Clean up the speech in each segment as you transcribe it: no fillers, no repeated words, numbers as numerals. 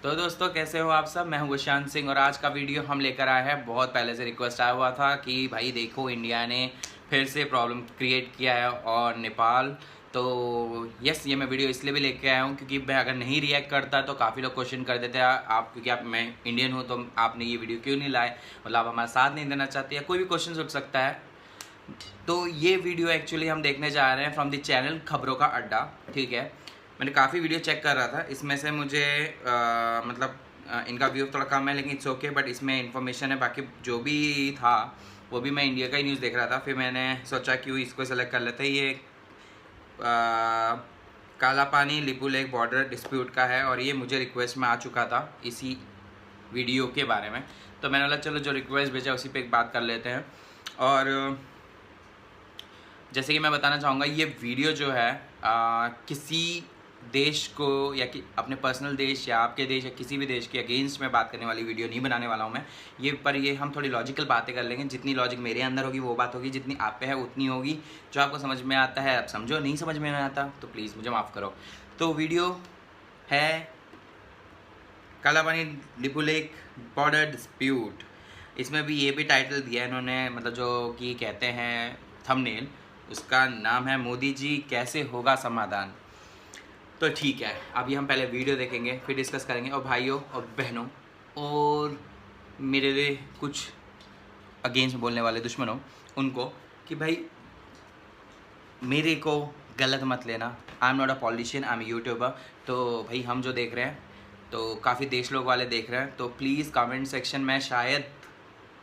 तो दोस्तों कैसे हो आप सब। मैं हूं गुशान सिंह और आज का वीडियो हम लेकर आए हैं। बहुत पहले से रिक्वेस्ट आया हुआ था कि भाई देखो इंडिया ने फिर से प्रॉब्लम क्रिएट किया है और नेपाल। तो यस, ये मैं वीडियो इसलिए भी लेके आया हूँ क्योंकि मैं अगर नहीं रिएक्ट करता तो काफ़ी लोग क्वेश्चन कर देते हैं आप, क्योंकि आप मैं इंडियन हूँ तो आपने ये वीडियो क्यों नहीं लाए, मतलब आप हमारा साथ नहीं देना चाहते या कोई भी क्वेश्चन उठ सकता है। तो ये वीडियो एक्चुअली हम देखने जा रहे हैं फ्रॉम द चैनल खबरों का अड्डा। ठीक है, मैंने काफ़ी वीडियो चेक कर रहा था, इसमें से मुझे इनका व्यू थोड़ा कम है लेकिन इट्स ओके, बट इसमें इन्फॉर्मेशन है। बाकी जो भी था वो भी मैं इंडिया का ही न्यूज़ देख रहा था, फिर मैंने सोचा क्यों इसको सेलेक्ट कर लेते। ये काला पानी लिपू लेक बॉर्डर डिस्प्यूट का है और ये मुझे रिक्वेस्ट में आ चुका था इसी वीडियो के बारे में, तो मैंने बोला चलो जो रिक्वेस्ट भेजा उसी पे एक बात कर लेते हैं। और जैसे कि मैं बताना चाहूँगा ये वीडियो जो है किसी देश को या अपने पर्सनल देश या आपके देश या किसी भी देश के अगेंस्ट में बात करने वाली वीडियो नहीं बनाने वाला हूँ मैं। ये हम थोड़ी लॉजिकल बातें कर लेंगे, जितनी लॉजिक मेरे अंदर होगी वो बात होगी, जितनी आप पे है उतनी होगी। जो आपको समझ में आता है आप समझो, नहीं समझ में आता तो प्लीज़ मुझे माफ़ करो। तो वीडियो है काला पानी लिपू लेक बॉर्डर डिस्प्यूट। इसमें भी ये भी टाइटल दिया है इन्होंने, मतलब जो कि कहते हैं थंबनेल, उसका नाम है मोदी जी कैसे होगा समाधान। तो ठीक है, अभी हम पहले वीडियो देखेंगे फिर डिस्कस करेंगे। और भाइयों और बहनों और मेरे लिए कुछ अगेंस्ट बोलने वाले दुश्मनों, उनको कि भाई मेरे को गलत मत लेना। I am not a politician, I am YouTuber. तो भाई हम जो देख रहे हैं तो काफ़ी देश लोग वाले देख रहे हैं, तो प्लीज़ कमेंट सेक्शन में शायद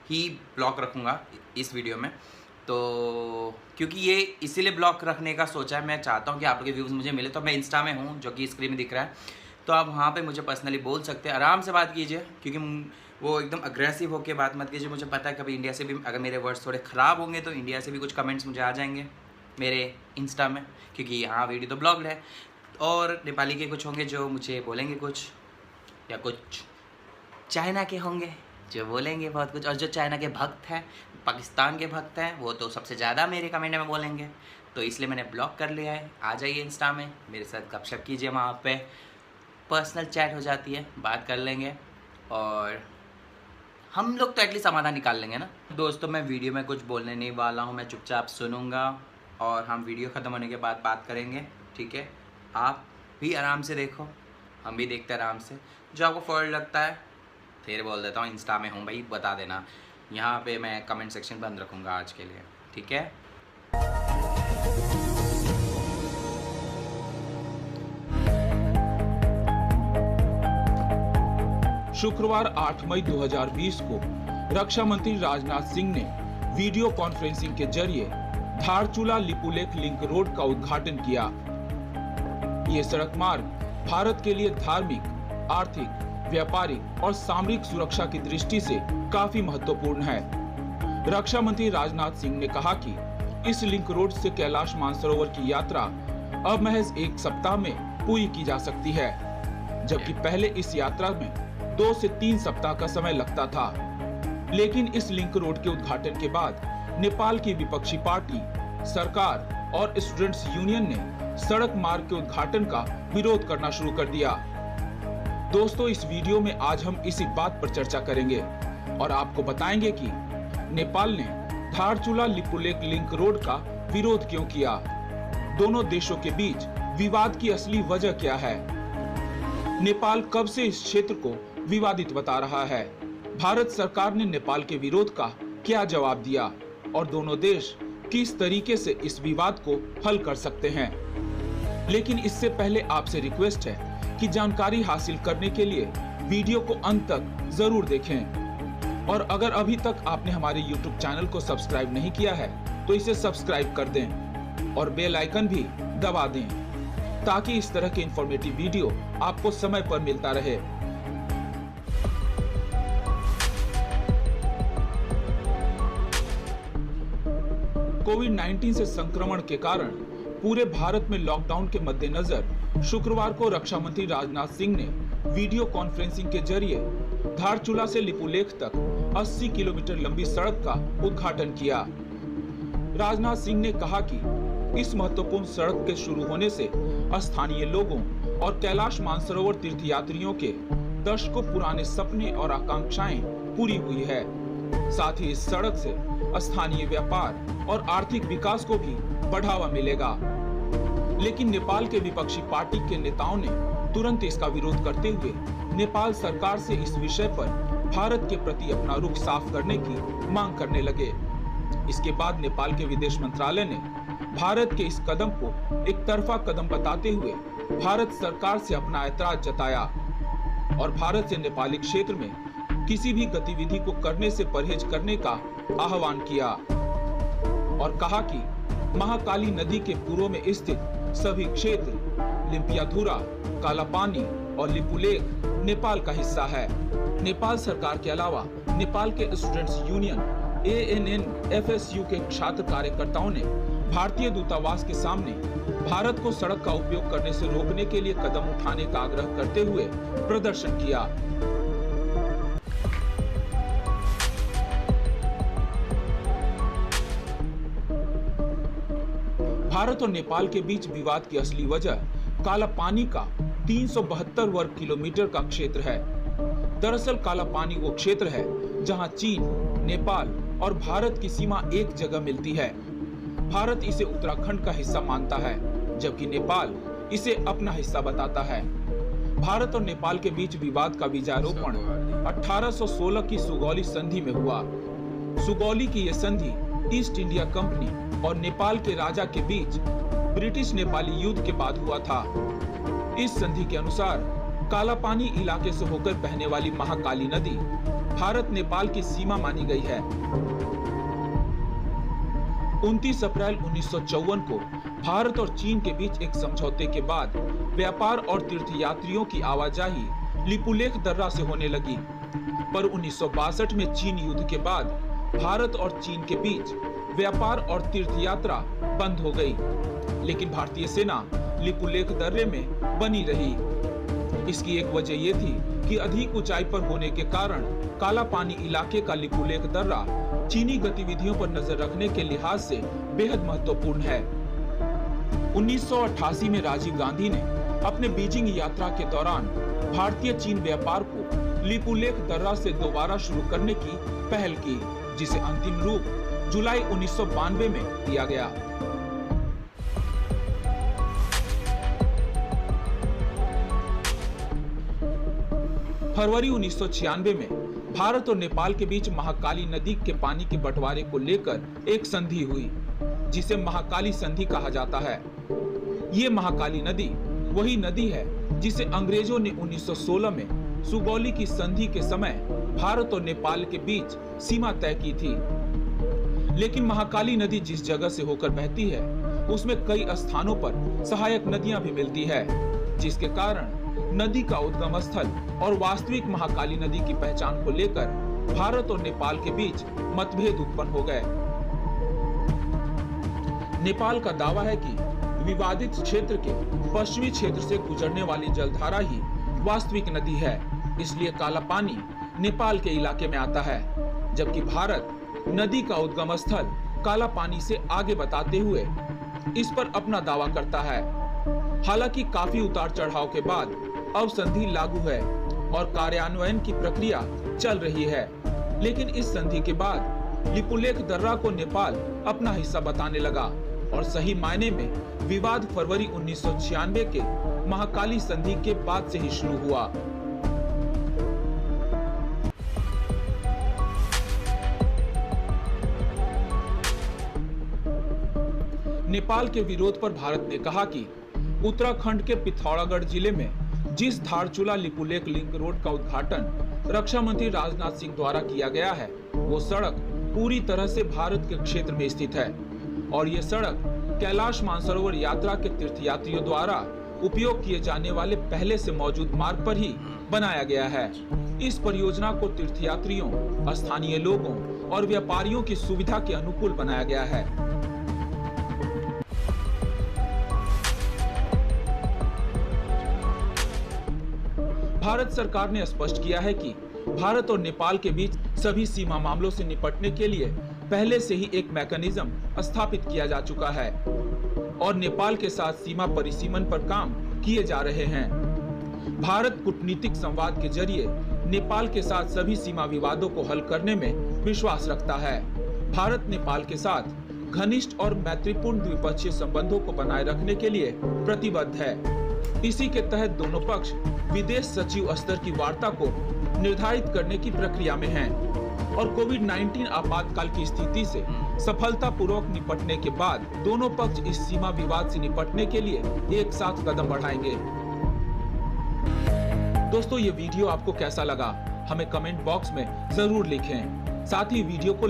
ही ब्लॉक रखूँगा इस वीडियो में। तो क्योंकि ये इसीलिए ब्लॉक रखने का सोचा है, मैं चाहता हूँ कि आप लोग के व्यूज़ मुझे मिले। तो मैं इंस्टा में हूँ जो कि स्क्रीन में दिख रहा है, तो आप वहाँ पे मुझे पर्सनली बोल सकते हैं, आराम से बात कीजिए, क्योंकि वो एकदम अग्रेसिव होकर बात मत कीजिए। मुझे पता है कभी इंडिया से भी अगर मेरे वर्ड्स थोड़े ख़राब होंगे तो इंडिया से भी कुछ कमेंट्स मुझे आ जाएंगे मेरे इंस्टा में, क्योंकि यहाँ वीडियो तो ब्लॉग्ड है। और नेपाली के कुछ होंगे जो मुझे बोलेंगे कुछ, या कुछ चाइना के होंगे जो बोलेंगे बहुत कुछ, और जो चाइना के भक्त हैं, पाकिस्तान के भक्त हैं, वो तो सबसे ज़्यादा मेरे कमेंट में बोलेंगे। तो इसलिए मैंने ब्लॉक कर लिया है। आ जाइए इंस्टा में, मेरे साथ गपशप कीजिए, वहाँ पे पर्सनल चैट हो जाती है, बात कर लेंगे और हम लोग तो एटलीस्ट समाधान निकाल लेंगे ना। दोस्तों मैं वीडियो में कुछ बोलने नहीं वाला हूँ, मैं चुपचाप सुनूँगा और हम वीडियो ख़त्म होने के बाद बात करेंगे। ठीक है, आप भी आराम से देखो, हम भी देखते हैं आराम से। जो आपको फॉल्ट लगता है फिर बोल देता हूँ, इंस्टा में हूँ भाई, बता देना। यहाँ पे मैं कमेंट सेक्शन बंद रखूँगा आज के लिए, ठीक है। शुक्रवार 8 मई 2020 को रक्षा मंत्री राजनाथ सिंह ने वीडियो कॉन्फ्रेंसिंग के जरिए धारचूला लिपुलेख लिंक रोड का उद्घाटन किया। ये सड़क मार्ग भारत के लिए धार्मिक, आर्थिक, व्यापारिक और सामरिक सुरक्षा की दृष्टि से काफी महत्वपूर्ण है। रक्षा मंत्री राजनाथ सिंह ने कहा कि इस लिंक रोड से कैलाश मानसरोवर की यात्रा अब महज 1 सप्ताह में पूरी की जा सकती है, जबकि पहले इस यात्रा में 2 से 3 सप्ताह का समय लगता था। लेकिन इस लिंक रोड के उद्घाटन के बाद नेपाल की विपक्षी पार्टी, सरकार और स्टूडेंट्स यूनियन ने सड़क मार्ग के उद्घाटन का विरोध करना शुरू कर दिया। दोस्तों इस वीडियो में आज हम इसी बात पर चर्चा करेंगे और आपको बताएंगे कि नेपाल ने धारचूला लिपुलेख लिंक रोड का विरोध क्यों किया, दोनों देशों के बीच विवाद की असली वजह क्या है, नेपाल कब से इस क्षेत्र को विवादित बता रहा है, भारत सरकार ने नेपाल के विरोध का क्या जवाब दिया और दोनों देश किस तरीके से इस विवाद को हल कर सकते हैं। लेकिन इससे पहले आपसे रिक्वेस्ट है कि जानकारी हासिल करने के लिए वीडियो को अंत तक जरूर देखें और अगर अभी तक आपने हमारे YouTube चैनल को सब्सक्राइब नहीं किया है तो इसे सब्सक्राइब कर दें और बेल आइकन भी दबा दें ताकि इस तरह के इंफॉर्मेटिव वीडियो आपको समय पर मिलता रहे। कोविड-19 से संक्रमण के कारण पूरे भारत में लॉकडाउन के मद्देनजर शुक्रवार को रक्षा मंत्री राजनाथ सिंह ने वीडियो कॉन्फ्रेंसिंग के जरिए धारचूला से लिपुलेख तक 80 किलोमीटर लंबी सड़क का उद्घाटन किया। राजनाथ सिंह ने कहा कि इस महत्वपूर्ण सड़क के शुरू होने से स्थानीय लोगों और कैलाश मानसरोवर तीर्थयात्रियों के दशकों पुराने सपने और आकांक्षाएं पूरी हुई है। साथ ही इस सड़क से स्थानीय व्यापार और आर्थिक विकास को भी बढ़ावा मिलेगा। लेकिन नेपाल के विपक्षी पार्टी के नेताओं ने तुरंत इसका विरोध करते हुए नेपाल सरकार से इस विषय पर भारत के प्रति अपना रुख साफ करने की मांग करने लगे। इसके बाद नेपाल के विदेश मंत्रालय ने भारत के इस कदम को एक तरफा कदम बताते हुए भारत सरकार से अपना ऐतराज जताया और भारत से नेपाली क्षेत्र में किसी भी गतिविधि को करने से परहेज करने का आह्वान किया और कहा कि महाकाली नदी के पूर्व में स्थित सभी क्षेत्र लिम्पियाधुरा, कालापानी और लिपुलेख नेपाल का हिस्सा है। नेपाल सरकार के अलावा नेपाल के स्टूडेंट्स यूनियन ANNFSU के छात्र कार्यकर्ताओं ने भारतीय दूतावास के सामने भारत को सड़क का उपयोग करने से रोकने के लिए कदम उठाने का आग्रह करते हुए प्रदर्शन किया। भारत और नेपाल के बीच विवाद की असली वजह काला पानी का 372 वर्ग किलोमीटर का क्षेत्र है। दरअसल काला पानी वो क्षेत्र है जहां चीन, नेपाल और भारत की सीमा एक जगह मिलती है। भारत इसे उत्तराखंड का हिस्सा मानता है, जबकि नेपाल इसे अपना हिस्सा बताता है। भारत और नेपाल के बीच विवाद का बीजारोपण 1816 की सुगौली संधि में हुआ। सुगौली की यह संधि ईस्ट इंडिया कंपनी और नेपाल के राजा के बीच ब्रिटिश नेपाली युद्ध के बाद हुआ था। इस संधि के अनुसार कालापानी इलाके से होकर बहने वाली महाकाली नदी भारत नेपाल की सीमा मानी गई है। 29 अप्रैल 1954 को भारत और चीन के बीच एक समझौते के बाद व्यापार और तीर्थयात्रियों की आवाजाही लिपुलेख दर्रा से होने लगी, पर 1962 में चीन युद्ध के बाद भारत और चीन के बीच व्यापार और तीर्थयात्रा बंद हो गई, लेकिन भारतीय सेना लिपुलेख दर्रे में बनी रही। इसकी एक वजह ये थी कि अधिक ऊंचाई पर होने के कारण काला पानी इलाके का लिपुलेख दर्रा चीनी गतिविधियों पर नजर रखने के लिहाज से बेहद महत्वपूर्ण है। 1988 में राजीव गांधी ने अपने बीजिंग यात्रा के दौरान भारतीय चीन व्यापार को लिपुलेख दर्रा से दोबारा शुरू करने की पहल की, जिसे अंतिम रूप जुलाई 1992 में दिया गया। फरवरी 1996 में भारत और नेपाल के बीच महाकाली नदी के पानी के बंटवारे को लेकर एक संधि हुई, जिसे महाकाली संधि कहा जाता है। ये महाकाली नदी वही नदी है जिसे अंग्रेजों ने 1916 में सुगौली की संधि के समय भारत और नेपाल के बीच सीमा तय की थी। लेकिन महाकाली नदी जिस जगह से होकर बहती है उसमें कई स्थानों पर सहायक नदियां भी मिलती है, जिसके कारण नदी का उद्गम स्थल और वास्तविक महाकाली नदी की पहचान को लेकर भारत और नेपाल के बीच मतभेद उत्पन्न हो गए। नेपाल का दावा है कि विवादित क्षेत्र के पश्चिमी क्षेत्र से गुजरने वाली जलधारा ही वास्तविक नदी है, इसलिए काला पानी नेपाल के इलाके में आता है, जबकि भारत नदी का उद्गम स्थल काला पानी से आगे बताते हुए इस पर अपना दावा करता है। हालांकि काफी उतार चढ़ाव के बाद अब संधि लागू है और कार्यान्वयन की प्रक्रिया चल रही है, लेकिन इस संधि के बाद लिपुलेख दर्रा को नेपाल अपना हिस्सा बताने लगा और सही मायने में विवाद फरवरी 1996 के महाकाली संधि के बाद से ही शुरू हुआ। नेपाल के विरोध पर भारत ने कहा कि उत्तराखंड के पिथौरागढ़ जिले में जिस धारचूला लिपुलेख लिंक रोड का उद्घाटन रक्षा मंत्री राजनाथ सिंह द्वारा किया गया है, वो सड़क पूरी तरह से भारत के क्षेत्र में स्थित है और ये सड़क कैलाश मानसरोवर यात्रा के तीर्थयात्रियों द्वारा उपयोग किए जाने वाले पहले से मौजूद मार्ग पर ही बनाया गया है। इस परियोजना को तीर्थयात्रियों, स्थानीय लोगों और व्यापारियों की सुविधा के अनुकूल बनाया गया है। भारत सरकार ने स्पष्ट किया है कि भारत और नेपाल के बीच सभी सीमा मामलों से निपटने के लिए पहले से ही एक मैकेनिज्म स्थापित किया जा चुका है और नेपाल के साथ सीमा परिसीमन पर काम किए जा रहे हैं। भारत कूटनीतिक संवाद के जरिए नेपाल के साथ सभी सीमा विवादों को हल करने में विश्वास रखता है। भारत नेपाल के साथ घनिष्ठ और मैत्रीपूर्ण द्विपक्षीय संबंधों को बनाए रखने के लिए प्रतिबद्ध है। इसी के तहत दोनों पक्ष विदेश सचिव स्तर की वार्ता को निर्धारित करने की प्रक्रिया में हैं और कोविड-19 आपातकाल की स्थिति से सफलतापूर्वक निपटने के बाद दोनों पक्ष इस सीमा विवाद से निपटने के लिए एक साथ कदम बढ़ाएंगे। दोस्तों, ये वीडियो आपको कैसा लगा हमें कमेंट बॉक्स में जरूर लिखें। साथ ही वीडियो को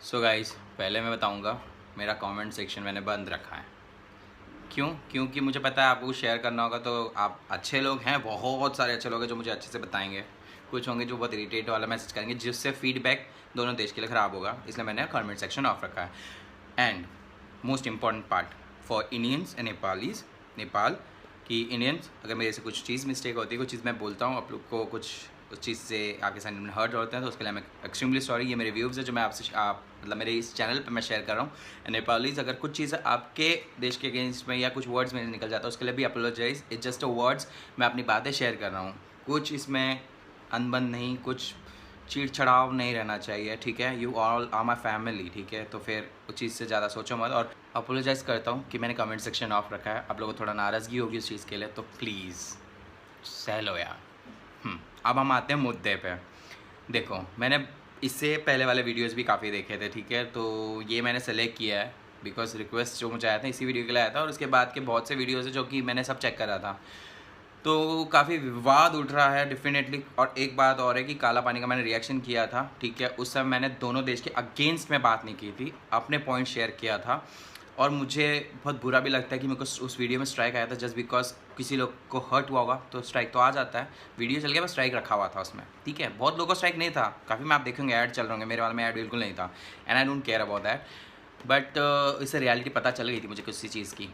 सो गाइस, पहले मैं बताऊंगा मेरा कमेंट सेक्शन मैंने बंद रखा है। क्यों? क्योंकि मुझे पता है आपको शेयर करना होगा, तो आप अच्छे लोग हैं, बहुत सारे अच्छे लोग हैं जो मुझे अच्छे से बताएंगे। कुछ होंगे जो बहुत इरिटेट वाला मैसेज करेंगे, जिससे फीडबैक दोनों देश के लिए ख़राब होगा, इसलिए मैंने कमेंट सेक्शन ऑफ रखा है। And most important part for Indians and Nepalese, Nepal की इंडियंस, अगर मेरे से कुछ चीज़ मिस्टेक होती है, कुछ चीज़ मैं बोलता हूँ, आप लोग को कुछ उस चीज़ से आपके सामने में हर्ट होते हैं, तो उसके लिए मैं एक्सट्रीमली सॉरी। ये मेरे व्यूज़ है जो मैं आपसे मतलब मेरे इस चैनल पे मैं शेयर कर रहा हूँ। नेपालीज, अगर कुछ चीज़ें आपके देश के अगेंस्ट में या कुछ वर्ड्स में निकल जाता है, उसके लिए भी apologise. It's just a words, मैं अपनी बातें शेयर कर रहा हूँ, कुछ इसमें अनबन नहीं, कुछ चिड़छड़ाव नहीं रहना चाहिए, ठीक है। You all are my family, ठीक है। तो फिर उस चीज़ से ज़्यादा सोचो मत। और अपोलोजाइज करता हूँ कि मैंने कमेंट सेक्शन ऑफ रखा है, आप लोगों को थोड़ा नाराज़गी होगी उस चीज़ के लिए, तो प्लीज़ सह लो यार। अब हम आते हैं मुद्दे पे। देखो, मैंने इससे पहले वाले वीडियोस भी काफ़ी देखे थे, ठीक है। तो ये मैंने सेलेक्ट किया है बिकॉज रिक्वेस्ट जो मुझे आया था इसी वीडियो के लिए आया था, और उसके बाद के बहुत से वीडियोस हैं जो कि मैंने सब चेक करा था, तो काफ़ी विवाद उठ रहा है डेफिनेटली। और एक बात और है कि काला पानी का मैंने रिएक्शन किया था, ठीक है। उस समय मैंने दोनों देश के अगेंस्ट में बात नहीं की थी, अपने पॉइंट शेयर किया था। और मुझे बहुत बुरा भी लगता है कि मेरे को उस वीडियो में स्ट्राइक आया था, जस्ट बिकॉज किसी लोग को हर्ट हुआ होगा तो स्ट्राइक तो आ जाता है। वीडियो चल गया, बस स्ट्राइक रखा हुआ था उसमें, ठीक है। बहुत लोगों को स्ट्राइक नहीं था, काफ़ी में आप देखेंगे ऐड चल रहे होंगे, मेरे वाले में ऐड बिल्कुल नहीं था, and I don't care about that. But इससे रियलिटी पता चल गई थी मुझे किसी चीज़ की।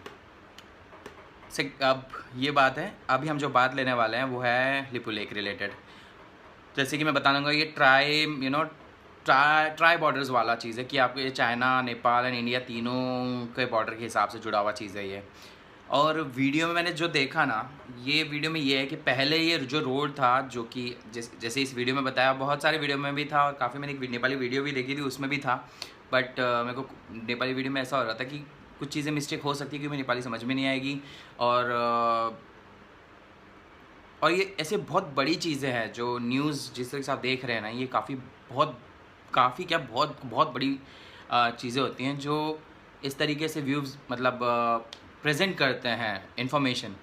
अब ये बात है, अभी हम जो बात लेने वाले हैं वो है लिपुलेख रिलेटेड। जैसे कि मैं बता दूँगा, ये ट्राई बॉर्डर्स वाला चीज़ है कि आपको ये चाइना, नेपाल एंड इंडिया तीनों के बॉर्डर के हिसाब से जुड़ा हुआ चीज़ है ये। और वीडियो में मैंने जो देखा ना, ये वीडियो में ये है कि पहले ये जो रोड था, जो कि जैसे इस वीडियो में बताया, बहुत सारे वीडियो में भी था, और काफ़ी मैंने एक नेपाली वीडियो भी देखी थी, उसमें भी था। बट मेरे को नेपाली वीडियो में ऐसा हो रहा था कि कुछ चीज़ें मिस्टेक हो सकती है, क्योंकि नेपाली समझ में नहीं आएगी। और ये ऐसे बहुत बड़ी चीज़ें हैं जो न्यूज़ जिस तरह से आप देख रहे हैं ना, ये बहुत बड़ी चीज़ें होती हैं जो इस तरीके से व्यूज़ मतलब प्रेजेंट करते हैं इन्फॉर्मेशन।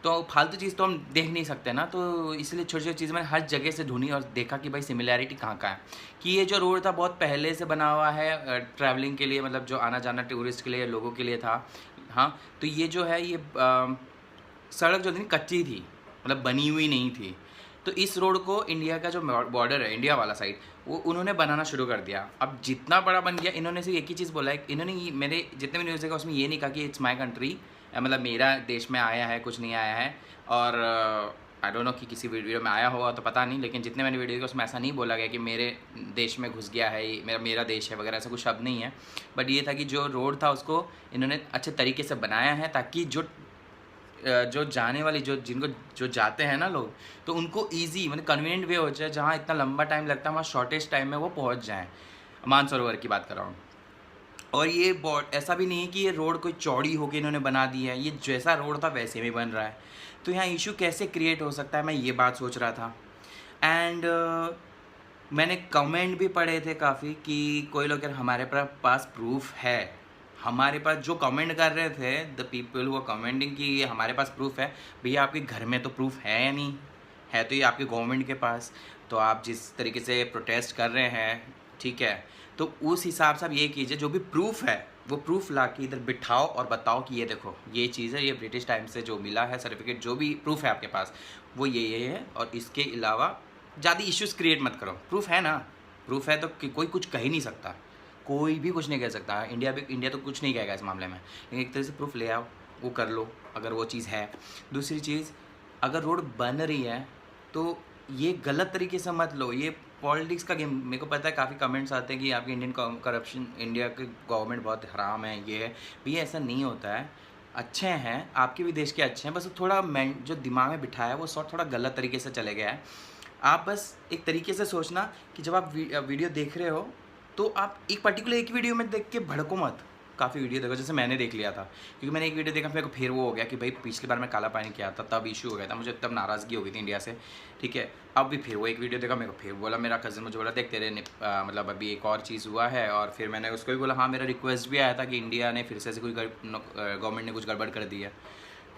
तो फालतू चीज़ तो हम देख नहीं सकते ना, तो इसलिए छोटी छोटी चीज़ें मैंने हर जगह से ढूंढी और देखा कि भाई सिमिलैरिटी कहाँ है। कि ये जो रोड था बहुत पहले से बना हुआ है ट्रैवलिंग के लिए, मतलब जो आना जाना टूरिस्ट के लिए, लोगों के लिए था। हाँ, तो ये जो है ये सड़क जो थी कच्ची थी, मतलब बनी हुई नहीं थी। तो इस रोड को इंडिया का जो बॉर्डर है, इंडिया वाला साइड, वो उन्होंने बनाना शुरू कर दिया। अब जितना बड़ा बन गया, इन्होंने सिर्फ एक ही चीज़ बोला है, इन्होंने मेरे जितने भी न्यूज़ देखा उसमें ये नहीं कहा कि इट्स माई कंट्री, मतलब मेरा देश में आया है, कुछ नहीं आया है। और आई डोंट नो कि किसी वीडियो में आया होगा तो पता नहीं, लेकिन जितने मैंने वीडियो देखा उसमें ऐसा नहीं बोला गया कि मेरे देश में घुस गया है, मेरा देश है वगैरह, ऐसा कुछ शब्द नहीं है। बट ये था कि जो रोड था उसको इन्होंने अच्छे तरीके से बनाया है, ताकि जो जाने वाली जो जाते हैं ना लोग, तो उनको ईजी मतलब कन्वीनियंट वे हो जाए, जहाँ इतना लंबा टाइम लगता है वहाँ शॉर्टेस्ट टाइम में वो पहुँच जाएँ। मानसरोवर की बात कर रहा हूँ। और ये ऐसा भी नहीं है कि ये रोड कोई चौड़ी होकर इन्होंने बना दी है, ये जैसा रोड था वैसे में बन रहा है। तो यहाँ इशू कैसे क्रिएट हो सकता है, मैं ये बात सोच रहा था। एंड मैंने कमेंट भी पढ़े थे काफ़ी कि कोई लोग यार हमारे पास प्रूफ है, हमारे पास जो कमेंट कर रहे थे, the people who are commenting कि ये हमारे पास प्रूफ है। भैया आपके घर में तो प्रूफ है या नहीं है, तो ये आपके गवर्नमेंट के पास, तो आप जिस तरीके से प्रोटेस्ट कर रहे हैं, ठीक है, तो उस हिसाब से आप ये कीजिए, जो भी प्रूफ है वो प्रूफ ला के इधर बिठाओ और बताओ कि ये देखो ये चीज़ है, ये ब्रिटिश टाइम से जो मिला है सर्टिफिकेट, जो भी प्रूफ है आपके पास वो ये है। और इसके अलावा ज़्यादा इश्यूज़ क्रिएट मत करो, प्रूफ है ना, प्रूफ है तो कोई कुछ कह ही नहीं सकता, कोई भी कुछ नहीं कह सकता। इंडिया तो कुछ नहीं कहेगा इस मामले में, लेकिन एक तरह से प्रूफ ले आओ, वो कर लो अगर वो चीज़ है। दूसरी चीज़, अगर रोड बन रही है तो ये गलत तरीके से मत लो, ये पॉलिटिक्स का गेम। मेरे को पता है काफ़ी कमेंट्स आते हैं कि आपकी इंडियन करप्शन, इंडिया के गवर्नमेंट बहुत हराम है, ये है। भैया ऐसा नहीं होता है, अच्छे हैं, आपके भी देश के अच्छे हैं, बस थोड़ा जो दिमाग में बिठाया है वो थोड़ा गलत तरीके से चले गया है। आप बस एक तरीके से सोचना कि जब आप वीडियो देख रहे हो तो आप एक वीडियो में देख के भड़को मत। काफ़ी वीडियो देखो, जैसे मैंने देख लिया था, क्योंकि मैंने एक वीडियो देखा मेरे को फिर वो हो गया कि भाई पिछली बार मैं काला पानी किया था तब इशू हो गया था, मुझे तब नाराज़गी हो गई थी इंडिया से, ठीक है। अब भी फिर वो एक वीडियो देखा, मेरे को फिर बोला, मेरा कज़न मुझे बोला देख तेरे मतलब अभी एक और चीज़ हुआ है, और फिर मैंने उसको भी बोला हाँ मेरा रिक्वेस्ट भी आया था कि इंडिया ने फिर से कोई गवर्नमेंट ने कुछ गड़बड़ कर दी है।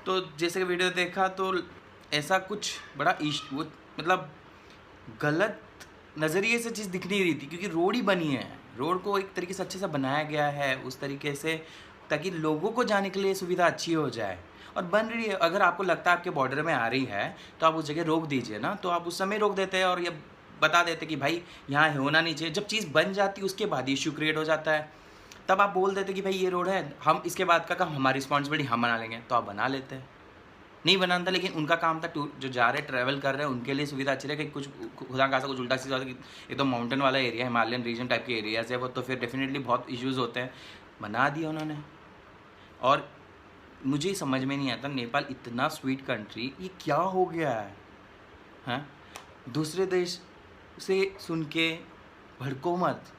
तो जैसे कि वीडियो देखा तो ऐसा कुछ बड़ा वो मतलब गलत नज़रिए से चीज़ दिख नहीं रही थी, क्योंकि रोड ही बनी है, रोड को एक तरीके से अच्छे से बनाया गया है उस तरीके से ताकि लोगों को जाने के लिए सुविधा अच्छी हो जाए, और बन रही है। अगर आपको लगता है आपके बॉर्डर में आ रही है तो आप उस जगह रोक दीजिए ना, तो आप उस समय रोक देते हैं और ये बता देते कि भाई यहाँ होना नहीं चाहिए। जब चीज़ बन जाती है उसके बाद इशू क्रिएट हो जाता है, तब आप बोल देते कि भाई ये रोड है, हम इसके बाद का काम हमारी रिस्पॉन्सिबिलिटी हम बना लेंगे, तो आप बना लेते हैं। नहीं बनाना था, लेकिन उनका काम था जो जा रहे ट्रैवल कर रहे हैं उनके लिए सुविधा अच्छी रहे कि कुछ खुदा खासा कुछ उल्टा सीधा, ये तो माउंटेन वाला एरिया, हिमालयन रीजन टाइप के एरियाज है वो, तो फिर डेफिनेटली बहुत इश्यूज़ होते हैं। बना दिया उन्होंने। और मुझे समझ में नहीं आता, नेपाल इतना स्वीट कंट्री, ये क्या हो गया है? हाँ, दूसरे देश से सुन के भड़को मत,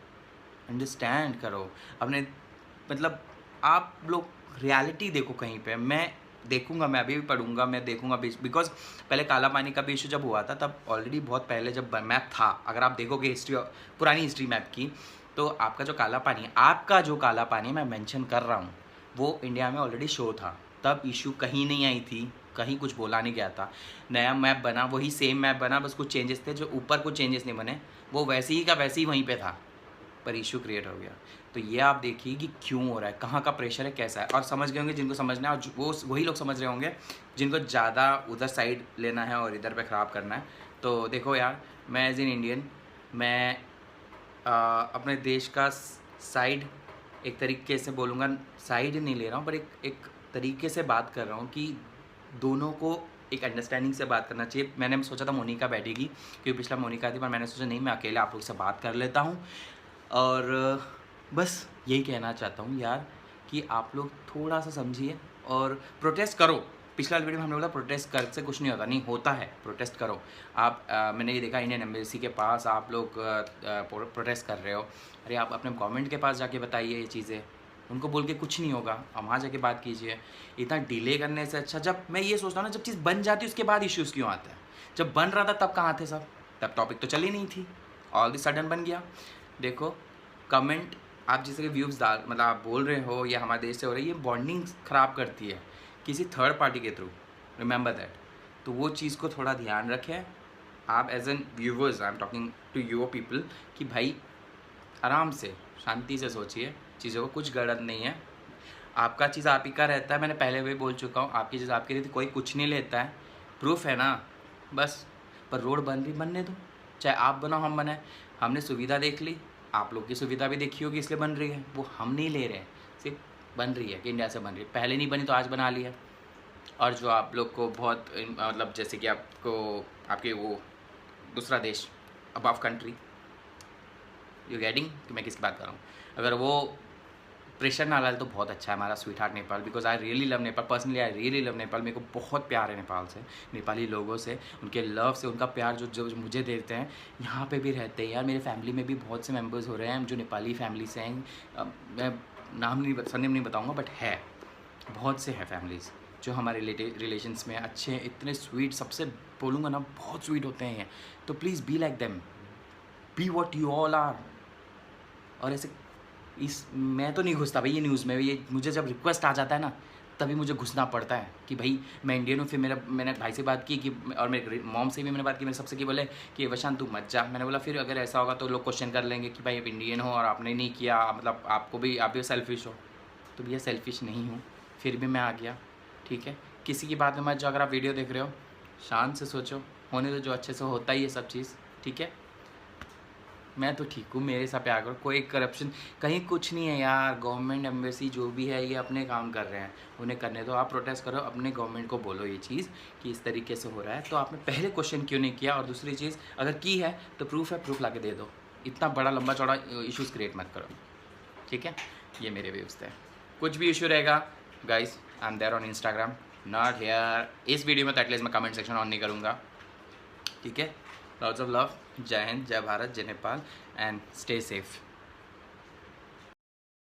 अंडरस्टैंड करो अपने, मतलब आप लोग रियलिटी देखो कहीं पे। मैं देखूंगा, मैं अभी भी पढ़ूंगा, मैं देखूंगा, बिकॉज पहले काला पानी का भी इशू जब हुआ था तब ऑलरेडी बहुत पहले जब मैप था, अगर आप देखोगे हिस्ट्री, पुरानी हिस्ट्री मैप की, तो आपका जो काला पानी मैं मेंशन कर रहा हूँ वो इंडिया में ऑलरेडी शो था, तब इशू कहीं नहीं आई थी, कहीं कुछ बोला नहीं गया था। नया मैप बना, वही सेम मैप बना, बस कुछ चेंजेस थे, जो ऊपर कुछ चेंजेस नहीं बने, वो वैसे ही का वैसे ही वहीं पे था, पर इशू क्रिएट हो गया। तो ये आप देखिए कि क्यों हो रहा है, कहाँ का प्रेशर है, कैसा है, और समझ गए होंगे जिनको समझना है, और वो वही लोग समझ रहे होंगे जिनको ज़्यादा उधर साइड लेना है और इधर पे ख़राब करना है। तो देखो यार, मैं एज एन इंडियन, मैं अपने देश का साइड एक तरीके से बोलूँगा, साइड नहीं ले रहा हूँ, पर एक तरीके से बात कर रहा हूँ कि दोनों को एक अंडरस्टैंडिंग से बात करना चाहिए। मैंने सोचा था मोनिका बैठेगी, क्योंकि पिछला मोनिका थी, पर मैंने सोचा नहीं, मैं अकेले आप लोग से बात कर लेता हूँ। और बस यही कहना चाहता हूँ यार कि आप लोग थोड़ा सा समझिए और प्रोटेस्ट करो। पिछला वीडियो में हमने बोला प्रोटेस्ट कर से कुछ नहीं होता, नहीं होता है, प्रोटेस्ट करो आप। मैंने ये देखा इंडियन एम्बेसी के पास आप लोग प्रोटेस्ट कर रहे हो, अरे आप अपने गवर्नमेंट के पास जाके बताइए ये चीज़ें, उनको बोल के कुछ नहीं होगा, आप वहाँ जाके बात कीजिए। इतना डिले करने से अच्छा, जब मैं ये सोचता हूँ ना, जब चीज़ बन जाती है उसके बाद इश्यूज़ क्यों आते हैं? जब बन रहा था तब कहाँ थे सब? तब टॉपिक तो चली नहीं थी, ऑल द सडन बन गया। देखो कमेंट आप जिसके व्यूज़ डाल, मतलब आप बोल रहे हो या हमारे देश से हो रही है, ये बॉन्डिंग ख़राब करती है किसी थर्ड पार्टी के थ्रू, रिमेंबर दैट। तो वो चीज़ को थोड़ा ध्यान रखें आप as an viewers, I am talking to your people, कि भाई आराम से शांति से सोचिए चीज़ों को, कुछ गलत नहीं है, आपका चीज़ आप ही का रहता है। मैंने पहले भी बोल चुका हूँ, आपकी चीज़ आपकी रहती, कोई कुछ नहीं लेता है, प्रूफ है ना बस। पर रोड बनने दो, चाहे आप बनाओ हम बनाए, हमने सुविधा देख ली, आप लोग की सुविधा भी देखी होगी इसलिए बन रही है, वो हम नहीं ले रहे हैं, सिर्फ बन रही है कि इंडिया से बन रही है, पहले नहीं बनी तो आज बना लिया। और जो आप लोग को बहुत मतलब जैसे कि आपको आपके वो दूसरा देश, अबव कंट्री, यू गेटिंग कि मैं किसकी बात कर रहा हूँ, अगर वो प्रेशर ना डाले तो बहुत अच्छा है हमारा sweet heart Nepal, because I really love Nepal, personally I really love Nepal. मेरे को बहुत प्यार है नेपाल से, नेपाली लोगों से, उनके लव से, उनका प्यार जो मुझे देते हैं। यहाँ पे भी रहते हैं यार, मेरे फैमिली में भी बहुत से मेंबर्स हो रहे हैं जो नेपाली फैमिली से हैं, मैं नाम नहीं सरनेम नहीं बताऊँगा, बट है बहुत से हैं फैमिलीज़ जो हमारे रिलेशंस में अच्छे हैं, इतने स्वीट, सबसे बोलूँगा ना बहुत स्वीट होते हैं। तो please be like them, be what you all are. और ऐसे मैं तो नहीं घुसता भाई ये न्यूज़ में, ये मुझे जब रिक्वेस्ट आ जाता है ना तभी मुझे घुसना पड़ता है कि भाई मैं इंडियन हूँ। फिर मैंने भाई से बात की कि, और मेरे मॉम से भी मैंने बात की, मेरे सबसे की बोले कि वशांत तू मत जा। मैंने बोला फिर अगर ऐसा होगा तो लोग क्वेश्चन कर लेंगे कि भाई आप इंडियन हो और आपने नहीं किया, मतलब आप भी सेल्फिश हो। तो भैया सेल्फिश नहीं हूँ, फिर भी मैं आ गया, ठीक है। किसी की बात में मत जाओ, अगर आप वीडियो देख रहे हो शांत से सोचो, होने तो जो अच्छे से होता ही है सब चीज़, ठीक है। मैं तो ठीक हूँ, मेरे साथ प्यार करो, कोई करप्शन कहीं कुछ नहीं है यार। गवर्नमेंट एम्बेसी जो भी है ये अपने काम कर रहे हैं, उन्हें करने दो। आप प्रोटेस्ट करो, अपने गवर्नमेंट को बोलो ये चीज़ कि इस तरीके से हो रहा है, तो आपने पहले क्वेश्चन क्यों नहीं किया। और दूसरी चीज़, अगर की है तो प्रूफ है, प्रूफ ला के दे दो, इतना बड़ा लंबा चौड़ा इशूज़ क्रिएट मत करो, ठीक है। ये मेरे व्यूज़ थे, कुछ भी इशू रहेगा guys I am there on Instagram, not here. इस वीडियो में तो एटलीस्ट मैं कमेंट सेक्शन ऑन नहीं करूँगा, ठीक है। लॉट्स ऑफ लव, जय हिंद, जय भारत, जय नेपाल, एंड स्टे सेफ।